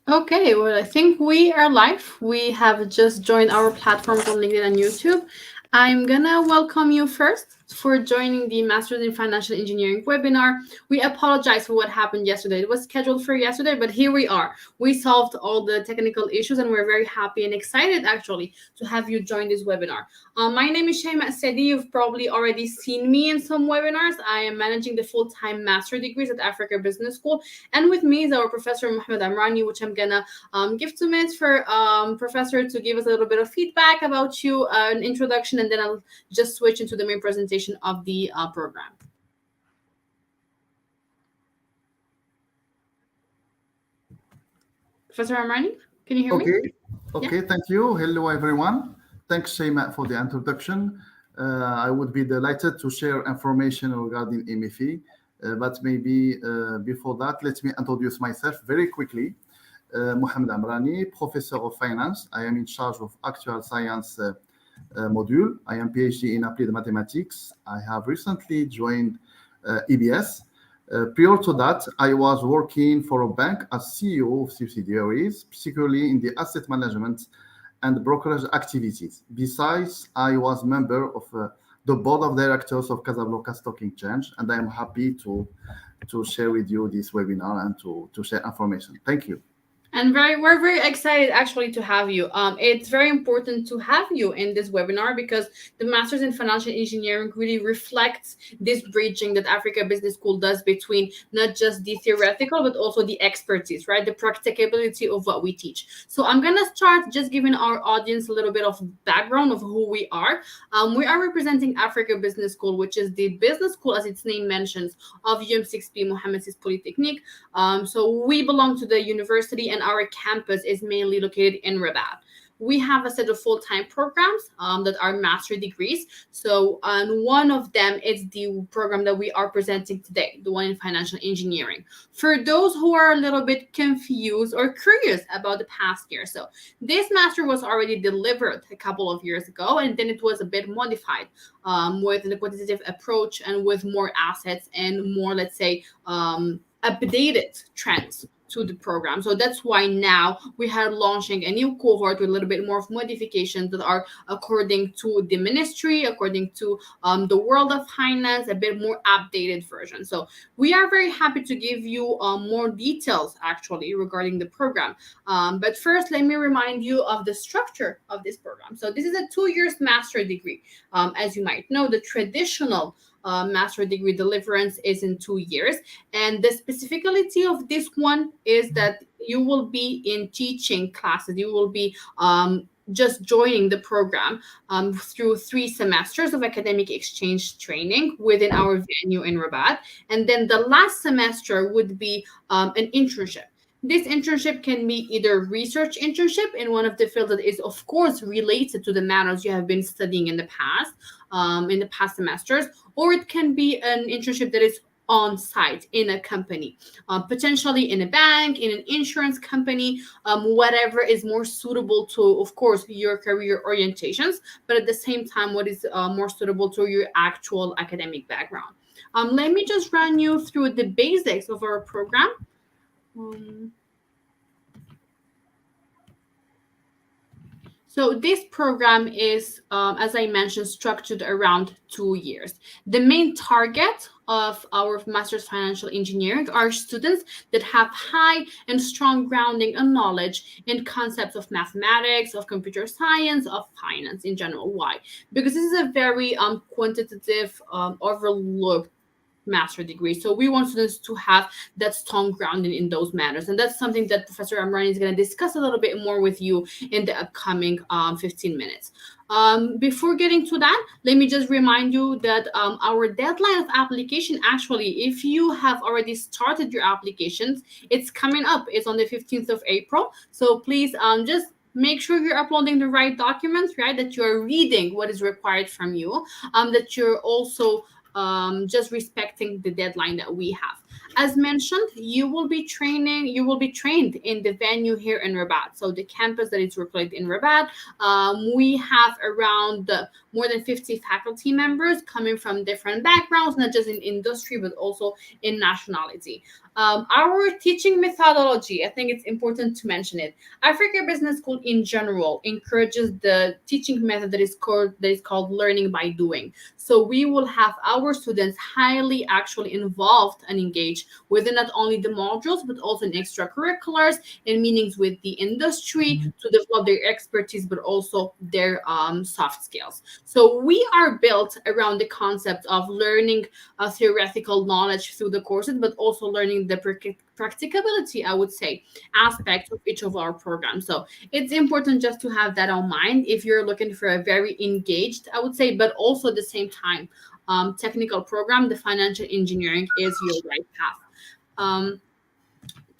Okay, well, I think we are live. We have just joined our platforms on LinkedIn and YouTube. I'm gonna welcome you first for joining the Masters in Financial Engineering webinar. We apologize for what happened yesterday. It was scheduled for yesterday, but here we are. We solved all the technical issues, and we're very happy and excited actually to have you join this webinar. My name is Shayma Sedi. You've probably already seen me in some webinars. I am managing the full-time master degrees at Africa Business School, and with me is our professor Mohammed Amrani, which I'm gonna give 2 minutes for professor to give us a little bit of feedback about you, an introduction, and then I'll just switch into the main presentation of the program. Professor Amrani, can you hear me? Okay, okay, thank you. Hello, everyone. Thanks, Shayma, for the introduction. I would be delighted to share information regarding MEFI, but maybe before that, let me introduce myself very quickly. Mohamed Amrani, Professor of Finance. I am in charge of Actual Science module. I am PhD in Applied Mathematics. I have recently joined EBS. Prior to that, I was working for a bank as CEO of subsidiaries, particularly in the asset management and brokerage activities. Besides, I was member of the board of directors of Casablanca Stock Exchange, and I am happy to share with you this webinar and to share information. Thank you. And we're very excited actually to have you. It's very important to have you in this webinar because the Masters in Financial Engineering really reflects this bridging that Africa Business School does between not just the theoretical but also the expertise, right? The practicability of what we teach. So I'm gonna start just giving our audience a little bit of background of who we are. We are representing Africa Business School, which is the business school, as its name mentions, of UM6P Mohammed VI Polytechnique. So we belong to the university, and our campus is mainly located in Rabat. We have a set of full-time programs that are master degrees. So one of them is the program that we are presenting today, the one in financial engineering. For those who are a little bit confused or curious about the past year, so this master was already delivered a couple of years ago, and then it was a bit modified with the quantitative approach and with more assets and more, let's say, updated trends to the program. So that's why now we are launching a new cohort with a little bit more of modifications that are according to the ministry, according to the world of finance, a bit more updated version. So we are very happy to give you more details actually regarding the program. But first, let me remind you of the structure of this program. So this is a 2 years master degree. As you might know, the traditional master degree deliverance is in 2 years, and the specificity of this one is that you will be in teaching classes. You will be just joining the program through 3 semesters of academic exchange training within our venue in Rabat, and then the last semester would be an internship. This internship can be either research internship in one of the fields that is, of course, related to the matters you have been studying in the past semesters, or it can be an internship that is on site in a company, potentially in a bank, in an insurance company, whatever is more suitable to, of course, your career orientations, but at the same time, what is more suitable to your actual academic background. Let me just run you through the basics of our program. So this program is, as I mentioned, structured around 2 years. The main target of our Master's Financial Engineering are students that have high and strong grounding and knowledge in concepts of mathematics, of computer science, of finance in general. Why? Because this is a very quantitative, overlooked master degree. So we want students to have that strong grounding in those matters. And that's something that Professor Amrani is going to discuss a little bit more with you in the upcoming 15 minutes. Before getting to that, let me just remind you that our deadline of application, actually, if you have already started your applications, it's coming up. It's on the 15th of April. So please just make sure you're uploading the right documents, right? That you're reading what is required from you, that you're also just respecting the deadline that we have. As mentioned, you will be trained in the venue here in Rabat. So the campus that is located in Rabat, we have around more than 50 faculty members coming from different backgrounds, not just in industry, but also in nationality. Our teaching methodology, I think it's important to mention it. Africa Business School in general encourages the teaching method that is called learning by doing. So we will have our students highly actually involved and engaged within not only the modules but also in extracurriculars and meetings with the industry to develop their expertise but also their soft skills. So we are built around the concept of learning theoretical knowledge through the courses, but also learning the practicability, I would say, aspects of each of our programs. So it's important just to have that on mind if you're looking for a very engaged, I would say, but also at the same time, technical program. The financial engineering is your right path. Um,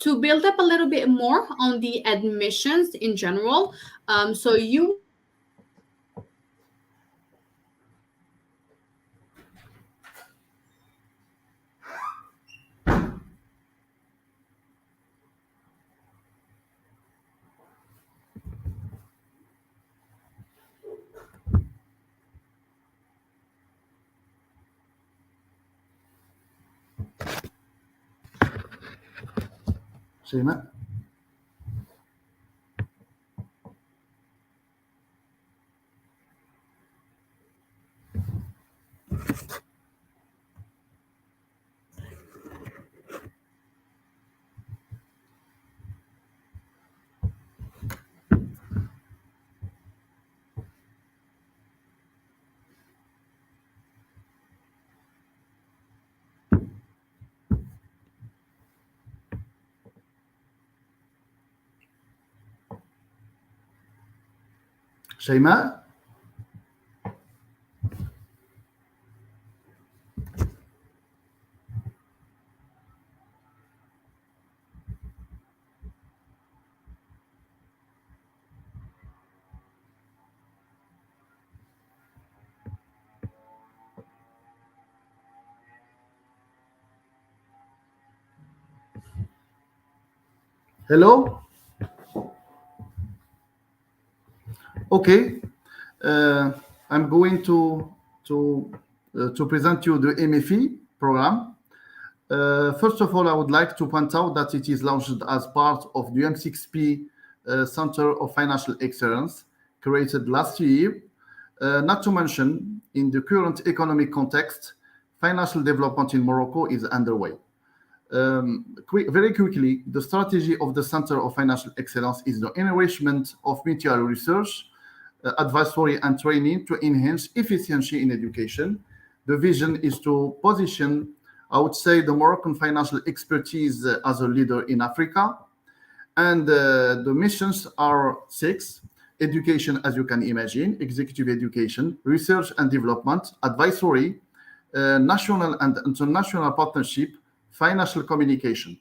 to build up a little bit more on the admissions in general, so you will have around شيماء. شيماء. Hello. Okay. I'm going to present you the MFE program. First of all, I would like to point out that it is launched as part of the UM6P Center of Financial Excellence, created last year. Not to mention, in the current economic context, financial development in Morocco is underway. Very quickly, the strategy of the Center of Financial Excellence is the enrichment of mutual research, advisory, and training to enhance efficiency in education. The vision is to position, I would say, the Moroccan financial expertise as a leader in Africa. And the missions are six: education, as you can imagine, executive education, research and development, advisory, national and international partnership, financial communication.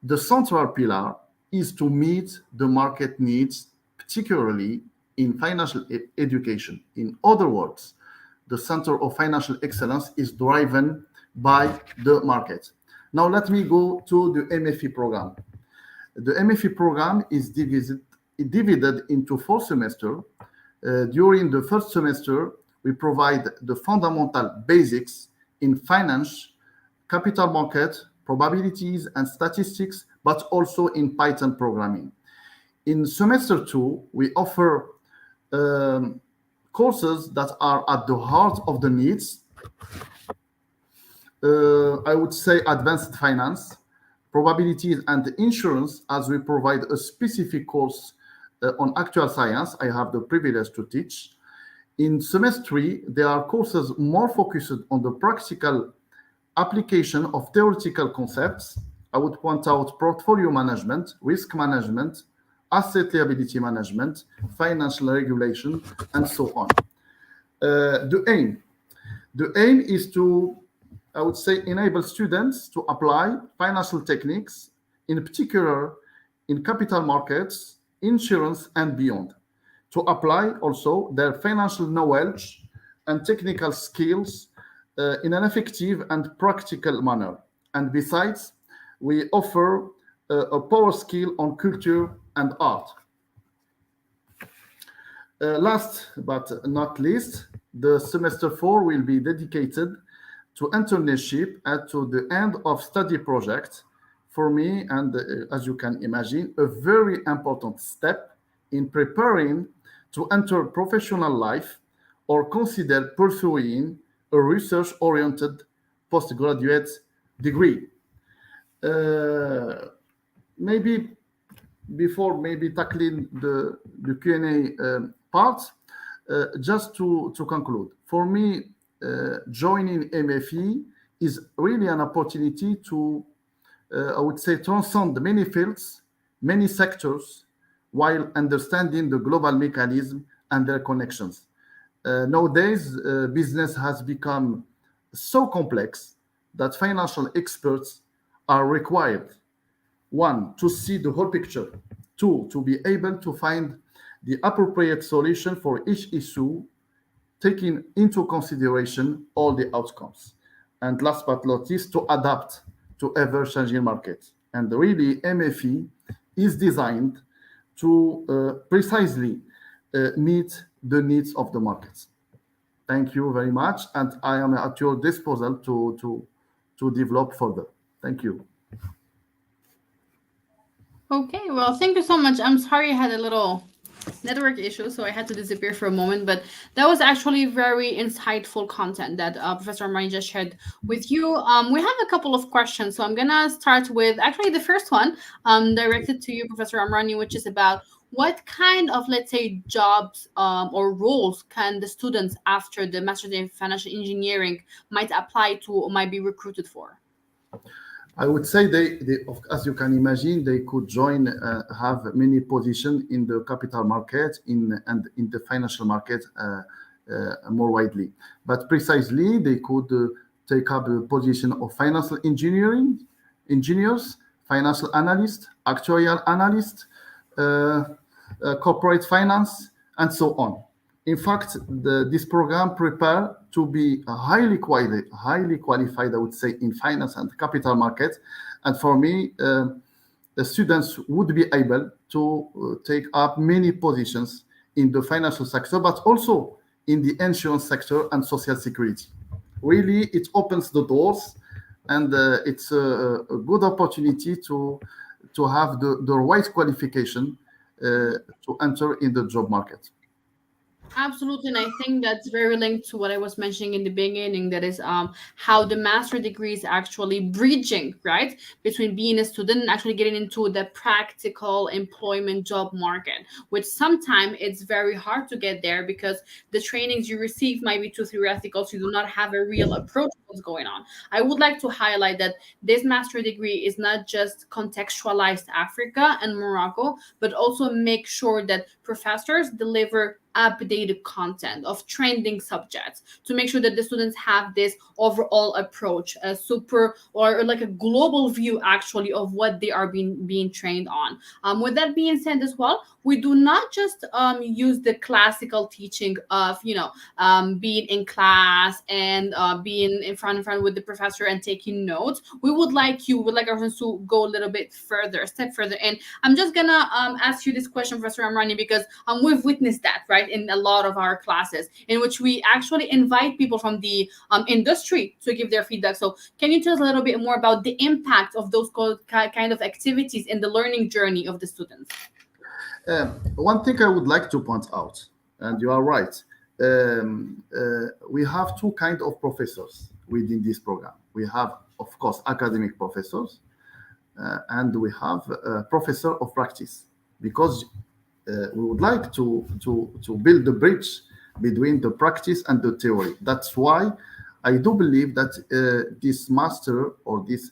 The central pillar is to meet the market needs, particularly in financial education. In other words, the Center of Financial Excellence is driven by the market. Now let me go to the MFE program. The MFE program is divided into 4 semesters. During the first semester, we provide the fundamental basics in finance, capital market, probabilities and statistics, but also in Python programming. In semester 2, we offer courses that are at the heart of the needs. I would say advanced finance, probabilities and insurance, as we provide a specific course on actual science. I have the privilege to teach. In semester 3, there are courses more focused on the practical application of theoretical concepts. I would point out portfolio management, risk management, asset liability management, financial regulation, and so on. The aim is to, I would say, enable students to apply financial techniques, in particular in capital markets, insurance, and beyond, to apply also their financial knowledge and technical skills in an effective and practical manner. And besides, we offer a power skill on culture and art. Last but not least, the semester 4 will be dedicated to internship and to the end of study project. For me, and as you can imagine, a very important step in preparing to enter professional life or consider pursuing a research-oriented postgraduate degree. Uh, Maybe before maybe tackling the Q&A part, just to conclude, for me, joining MFE is really an opportunity to, I would say, transcend many fields, many sectors, while understanding the global mechanism and their connections. Nowadays, business has become so complex that financial experts are required. One, to see the whole picture. Two, to be able to find the appropriate solution for each issue, taking into consideration all the outcomes. And last but not least, to adapt to ever-changing markets. And really, MFE is designed to precisely meet the needs of the markets. Thank you very much, and I am at your disposal to develop further. Thank you. Okay, well, thank you so much. I'm sorry I had a little network issue, so I had to disappear for a moment, but that was actually very insightful content that Professor Amrani just shared with you. We have a couple of questions, so I'm gonna start with actually the first one directed to you, Professor Amrani, which is about what kind of, let's say, jobs or roles can the students after the Master's in Financial Engineering might apply to or might be recruited for? I would say as you can imagine, they could join, have many positions in the capital market and in the financial market more widely. But precisely, they could take up the position of financial engineers, financial analyst, actuarial analyst, uh, corporate finance, and so on. In fact, this program prepare to be highly qualified, I would say, in finance and capital markets. And for me, the students would be able to take up many positions in the financial sector, but also in the insurance sector and social security. Really, it opens the doors, and it's a good opportunity to have the right qualification to enter in the job market. Absolutely, and I think that's very linked to what I was mentioning in the beginning. That is, how the master degree is actually bridging, right, between being a student and actually getting into the practical employment job market. Which sometimes it's very hard to get there because the trainings you receive might be too theoretical, so you do not have a real approach to what's going on. I would like to highlight that this master degree is not just contextualized Africa and Morocco, but also make sure that professors deliver updated content of trending subjects to make sure that the students have this overall approach, a super or like a global view actually of what they are being trained on. With that being said as well, we do not just use the classical teaching of being in class and being in front with the professor and taking notes. We would like our students to go a little bit further, a step further. And I'm just gonna ask you this question, Professor Amrani, because we've witnessed that, right, in a lot of our classes, in which we actually invite people from the industry to give their feedback. So, can you tell us a little bit more about the impact of those kind of activities in the learning journey of the students? One thing I would like to point out, and you are right, we have two kind of professors within this program. We have, of course, academic professors, and we have a professor of practice, because we would like to build the bridge between the practice and the theory. That's why I do believe that this master or this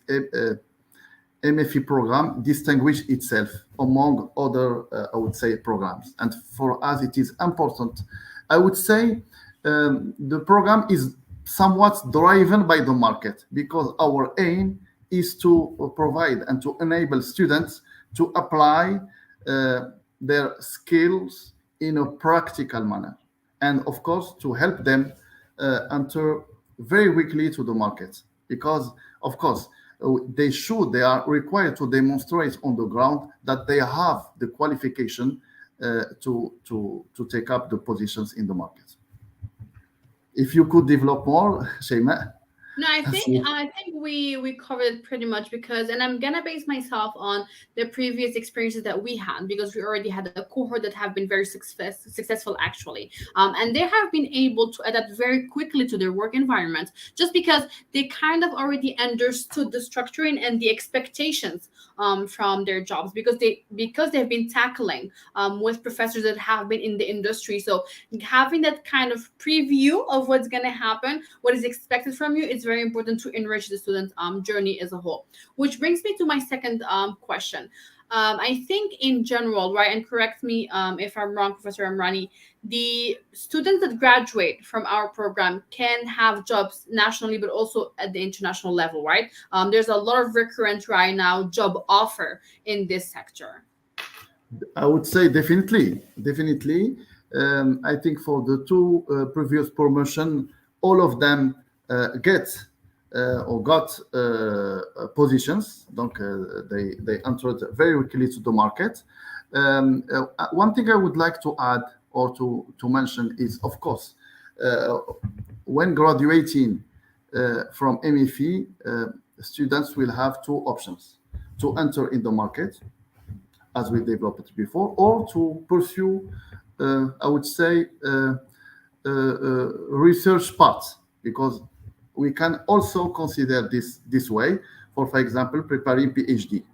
MFE program distinguish itself among other, I would say, programs. And for us, it is important. I would say the program is somewhat driven by the market, because our aim is to provide and to enable students to apply their skills in a practical manner, and of course to help them enter very quickly to the market. Because of course they are required to demonstrate on the ground that they have the qualification to take up the positions in the market. If you could develop more, Shema. No, I think we covered it pretty much because, and I'm gonna base myself on the previous experiences that we had because we already had a cohort that have been very successful actually, and they have been able to adapt very quickly to their work environment just because they kind of already understood the structuring and the expectations from their jobs because they've been tackling with professors that have been in the industry. So having that kind of preview of what's gonna happen, what is expected from you, it's very important to enrich the student journey as a whole. Which brings me to my second question. I think in general, right, and correct me if I'm wrong, Professor Amrani, the students that graduate from our program can have jobs nationally, but also at the international level, right? There's a lot of recurrent right now job offer in this sector. I would say definitely, definitely. I think for the two previous promotion, all of them get or got positions. Donc, they entered very quickly to the market. One thing I would like to add or to mention is, of course, uh, when graduating from MEFE, students will have two options: to enter in the market as we developed it before, or to pursue, I would say, research path, because we can also consider this way for example, preparing PhD,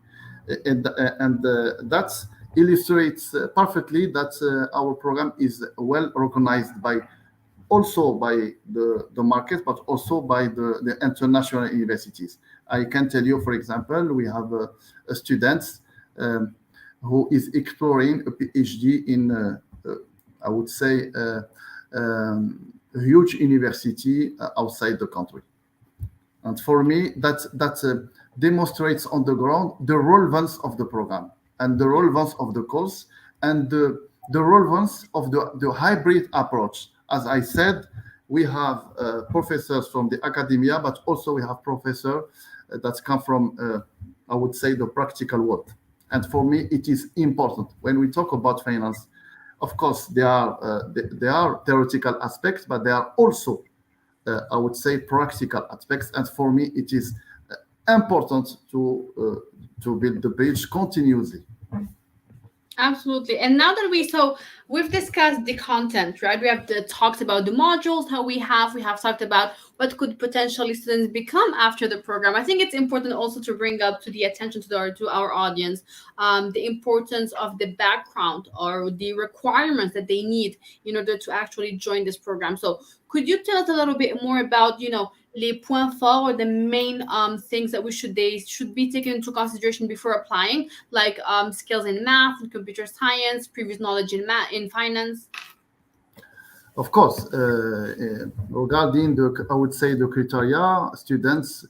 and that illustrates perfectly that our program is well recognized by also by the market, but also by the international universities. I can tell you, for example, we have a student um, who is exploring a PhD in, I would say, a huge university outside the country. And for me, that demonstrates on the ground the relevance of the program and the relevance of the course and the relevance of the hybrid approach. As I said, we have professors from the academia, but also we have professors that come from, I would say, the practical world. And for me, it is important when we talk about finance. Of course, there are theoretical aspects, but there are also I would say, practical aspects. And for me, it is important to build the bridge continuously. Absolutely. And now that we've discussed the content, right? We have talked about the modules, how we have talked about what could potentially students become after the program. I think it's important also to bring up to the attention to our audience the importance of the background or the requirements that they need in order to actually join this program. So could you tell us a little bit more about, les points forts or the main things that they should be taken into consideration before applying, like skills in math and computer science, previous knowledge in finance? Of course, regarding I would say the criteria, students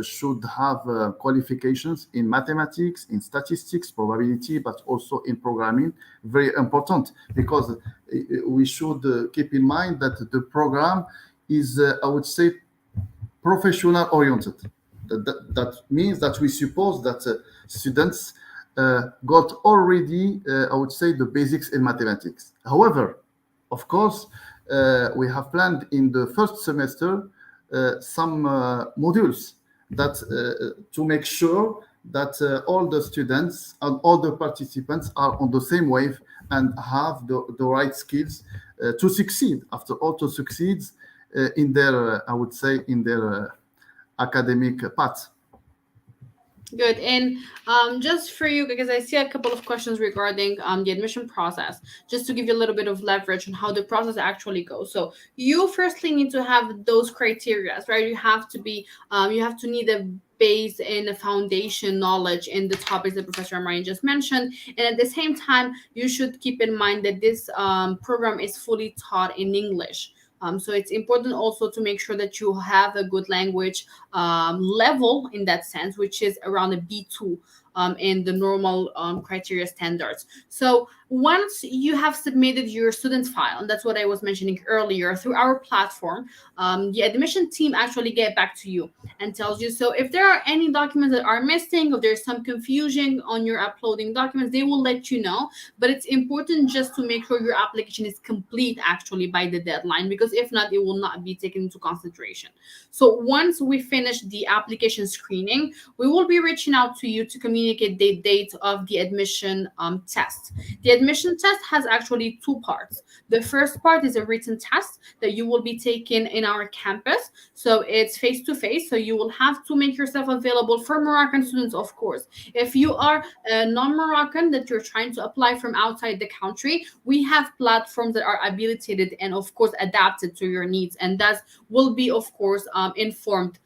should have qualifications in mathematics, in statistics, probability, but also in programming. Very important because we should keep in mind that the program is, I would say, professional oriented. That means that we suppose that students got already, I would say, the basics in mathematics. However, of course, we have planned in the first semester some modules that to make sure that all the students and all the participants are on the same wave and have the right skills to succeed. After all, to succeed in their, I would say, in their academic path. Good. And just for you, because I see a couple of questions regarding the admission process, just to give you a little bit of leverage on how the process actually goes. So you firstly need to have those criteria, right? You have to need a base and a foundation knowledge in the topics that Professor Amari just mentioned. And at the same time, you should keep in mind that this program is fully taught in English. So it's important also to make sure that you have a good language level in that sense, which is around a B2. in the normal criteria standards. So once you have submitted your student file, and that's what I was mentioning earlier, through our platform, the admission team actually get back to you and tells you. So if there are any documents that are missing, if there's some confusion on your uploading documents, they will let you know. But it's important just to make sure your application is complete actually by the deadline, because if not, it will not be taken into consideration. So once we finish the application screening, we will be reaching out to you to communicate the date of the admission test. The admission test has actually two parts. The first part is a written test that you will be taking in our campus. So it's face to face. So you will have to make yourself available for Moroccan students, of course. If you are a non-Moroccan that you're trying to apply from outside the country, we have platforms that are habilitated and, of course, adapted to your needs. And that will be, of course, informed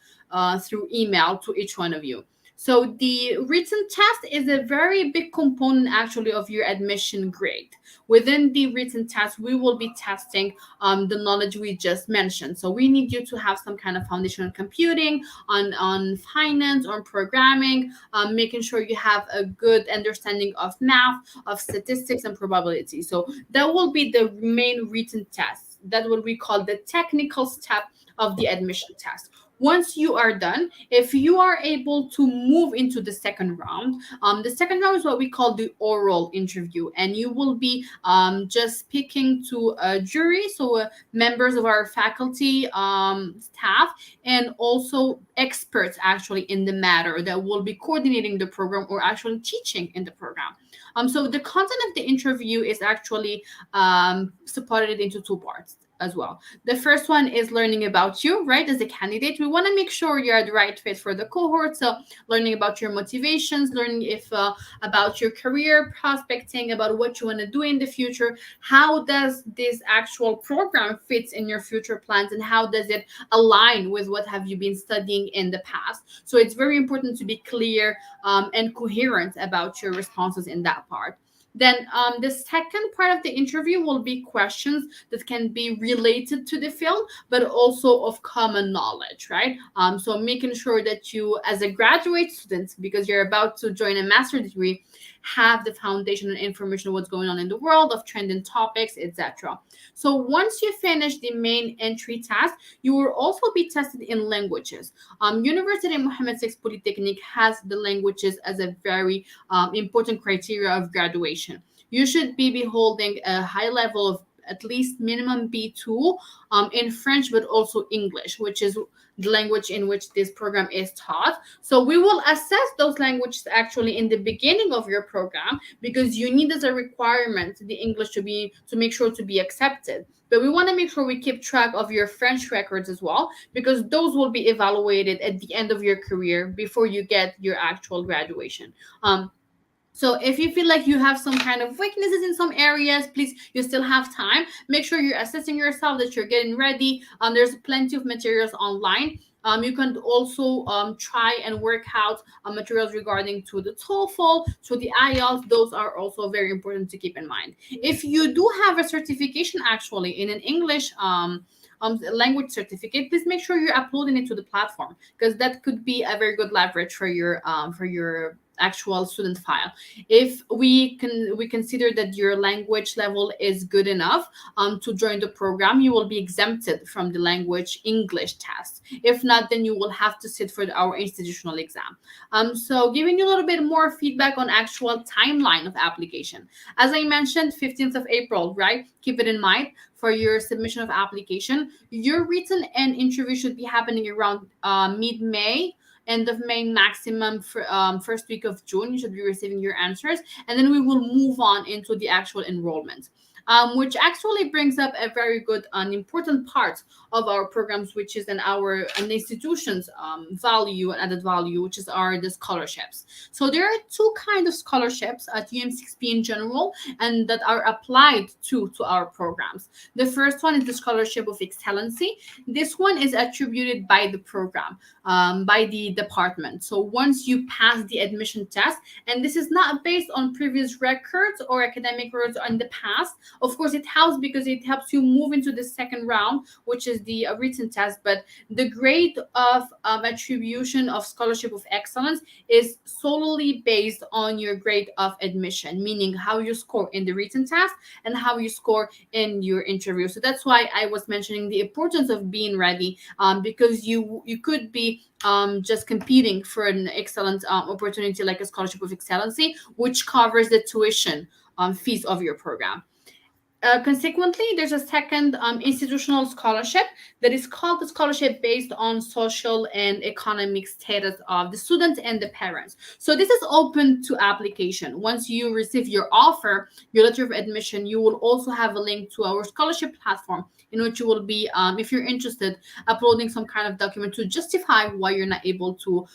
through email to each one of you. So the written test is a very big component actually of your admission grade. Within the written test, we will be testing the knowledge we just mentioned. So we need you to have some kind of foundation on computing, on finance, on programming, making sure you have a good understanding of math, of statistics, and probability. So that will be the main written test. That what we call the technical step of the admission test. Once you are done, if you are able to move into the second round is what we call the oral interview, and you will be just speaking to a jury, so members of our faculty, staff, and also experts actually in the matter that will be coordinating the program or actually teaching in the program. So the content of the interview is actually separated into two parts as well. The first one is learning about you, right? As a candidate, we want to make sure you're the right fit for the cohort. So learning about your motivations, learning if about your career prospecting, about what you want to do in the future. How does this actual program fits in your future plans, and how does it align with what have you been studying in the past? So it's very important to be clear and coherent about your responses in that part. Then the second part of the interview will be questions that can be related to the field, but also of common knowledge, right? So making sure that you, as a graduate student, because you're about to join a master's degree, have the foundation and information of what's going on in the world, of trending topics, etc. So once you finish the main entry test, you will also be tested in languages. University of Mohammed VI Polytechnic has the languages as a very important criteria of graduation. You should be holding a high level of at least minimum B2 in French, but also English, which is the language in which this program is taught. So we will assess those languages actually in the beginning of your program, because you need as a requirement the English to make sure to be accepted. But we want to make sure we keep track of your French records as well, because those will be evaluated at the end of your career before you get your actual graduation. So if you feel like you have some kind of weaknesses in some areas, please, you still have time. Make sure you're assessing yourself, that you're getting ready. There's plenty of materials online. You can also try and work out materials regarding to the TOEFL, to the IELTS. Those are also very important to keep in mind. If you do have a certification actually in an English language certificate, please make sure you're uploading it to the platform, because that could be a very good leverage for your actual student file. If we consider that your language level is good enough to join the program, you will be exempted from the language English test. If not, then you will have to sit for our institutional exam. So giving you a little bit more feedback on actual timeline of application. As I mentioned, 15th of April, right? Keep it in mind for your submission of application. Your written and interview should be happening around mid-May, end of May, maximum for first week of June. You should be receiving your answers, and then we will move on into the actual enrollment. Which actually brings up a very good and important part of our programs, which is in the institution's value and added value, which are the scholarships. So there are two kinds of scholarships at UM6P in general, and that are applied to our programs. The first one is the scholarship of excellency. This one is attributed by the program, by the department. So once you pass the admission test, and this is not based on previous records or academic records in the past, Of course, it helps because it helps you move into the second round, which is the written test. But the grade of attribution of scholarship of excellence is solely based on your grade of admission, meaning how you score in the written test and how you score in your interview. So that's why I was mentioning the importance of being ready, because you could be just competing for an excellent opportunity like a scholarship of excellency, which covers the tuition fees of your program. Consequently, there's a second institutional scholarship that is called the scholarship based on social and economic status of the student and the parents. So this is open to application. Once you receive your offer, your letter of admission, you will also have a link to our scholarship platform in which you will be, if you're interested, uploading some kind of document to justify why you're not able to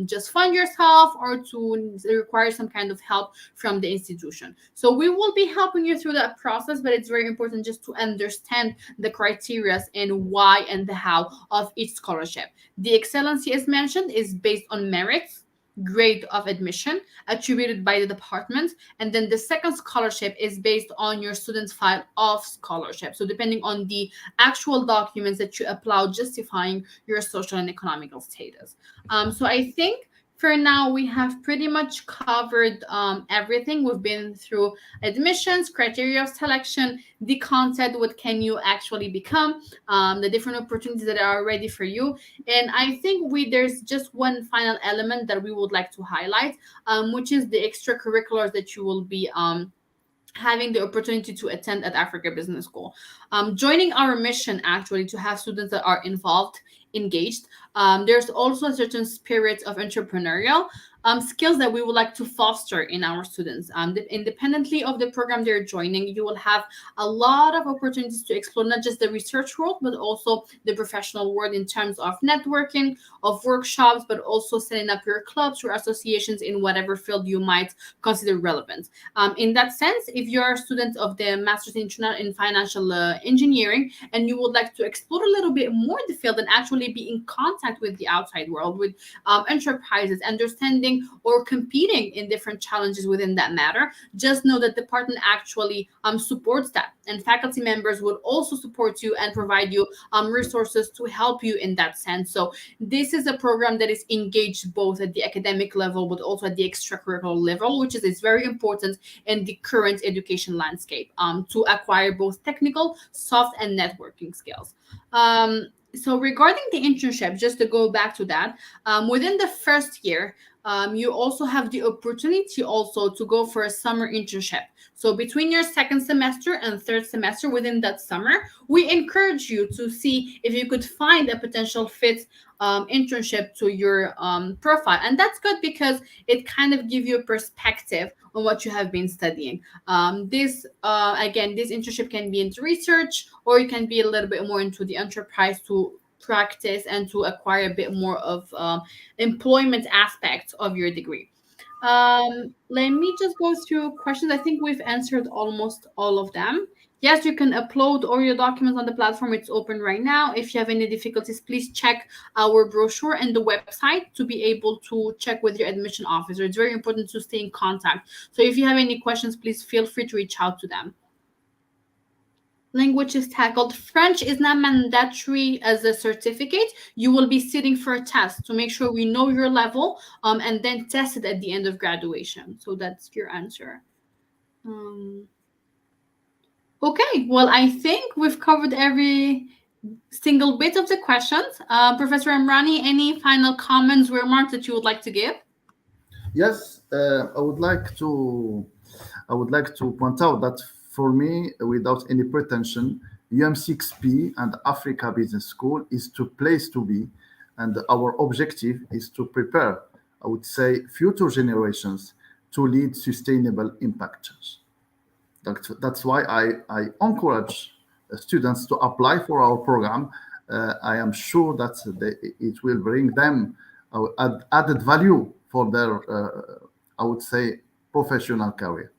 just fund yourself or to require some kind of help from the institution. So we will be helping you through that process, but it's very important just to understand the criteria and why and the how of each scholarship. The excellency, as mentioned, is based on merits, grade of admission attributed by the department, and then the second scholarship is based on your student's file of scholarship, so depending on the actual documents that you upload justifying your social and economical status. So I think for now we have pretty much covered everything. We've been through admissions, criteria of selection, the content, what can you actually become, the different opportunities that are ready for you. And I think there's just one final element that we would like to highlight, which is the extracurriculars that you will be having the opportunity to attend at Africa Business School. Joining our mission actually to have students that are involved, engaged. There's also a certain spirit of entrepreneurial skills that we would like to foster in our students. Independently of the program they're joining, you will have a lot of opportunities to explore not just the research world, but also the professional world in terms of networking, of workshops, but also setting up your clubs or associations in whatever field you might consider relevant. In that sense, if you're a student of the Master's in Financial Engineering and you would like to explore a little bit more the field and actually be in contact with the outside world, with enterprises, understanding or competing in different challenges within that matter, just know that the department actually supports that. And faculty members would also support you and provide you resources to help you in that sense. So this is a program that is engaged both at the academic level, but also at the extracurricular level, which is very important in the current education landscape, to acquire both technical, soft, and networking skills. So regarding the internship, just to go back to that, within the first year, you also have the opportunity also to go for a summer internship. So between your second semester and third semester within that summer, we encourage you to see if you could find a potential fit internship to your profile. And that's good because it kind of gives you a perspective on what you have been studying. This internship can be into research, or you can be a little bit more into the enterprise to practice and to acquire a bit more of employment aspects of your degree. Let me just go through questions. I think we've answered almost all of them. Yes, you can upload all your documents on the platform. It's open right now. If you have any difficulties, please check our brochure and the website to be able to check with your admission officer. It's very important to stay in contact. So if you have any questions, please feel free to reach out to them. Language is tackled. French is not mandatory as a certificate. You will be sitting for a test to make sure we know your level, and then test it at the end of graduation. So that's your answer. Okay, well, I think we've covered every single bit of the questions. Professor Amrani, any final comments, remarks that you would like to give? Yes, I would like to point out that for me, without any pretension, UM6P and Africa Business School is the place to be, and our objective is to prepare, I would say, future generations to lead sustainable impact change. That's why I encourage students to apply for our program. I am sure that it will bring them added value for their, I would say, professional career.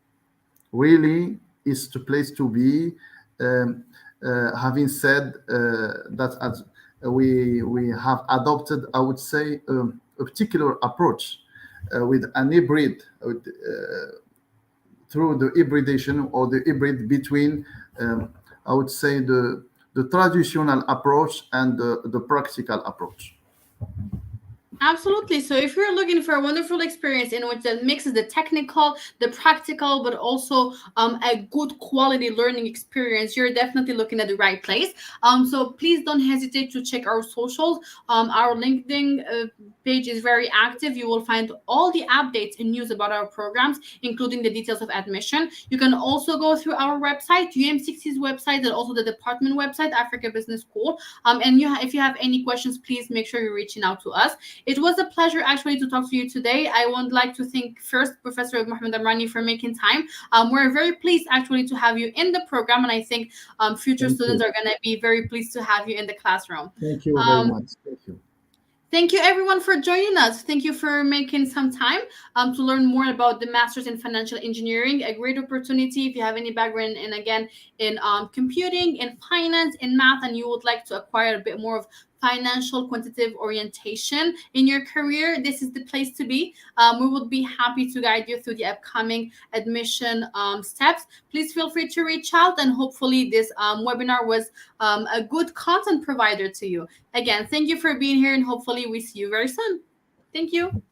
Really is the place to be. Having said that, as we have adopted, I would say, a particular approach with an hybrid through the hybridation or the hybrid between, I would say, the traditional approach and the practical approach. Absolutely. So if you're looking for a wonderful experience in which that mixes the technical, the practical, but also a good quality learning experience, you're definitely looking at the right place. So please don't hesitate to check our socials. Our LinkedIn page is very active. You will find all the updates and news about our programs, including the details of admission. You can also go through our website, UM6P's website, and also the department website, Africa Business School. And if you have any questions, please make sure you're reaching out to us. It was a pleasure actually to talk to you today. I would like to thank first Professor Mohammed Amrani for making time. We're very pleased actually to have you in the program, and I think future Thank students you. are going to be very pleased to have you in the classroom. Thank you very Um, much. Thank you. Thank you, everyone, for joining us. Thank you for making some time to learn more about the Masters in Financial Engineering. A great opportunity if you have any background in, again, in computing, in finance, in math, and you would like to acquire a bit more of financial quantitative orientation in your career. This is the place to be. We would be happy to guide you through the upcoming admission steps. Please feel free to reach out, and hopefully, this webinar was a good content provider to you. Again, thank you for being here, and hopefully we see you very soon. Thank you.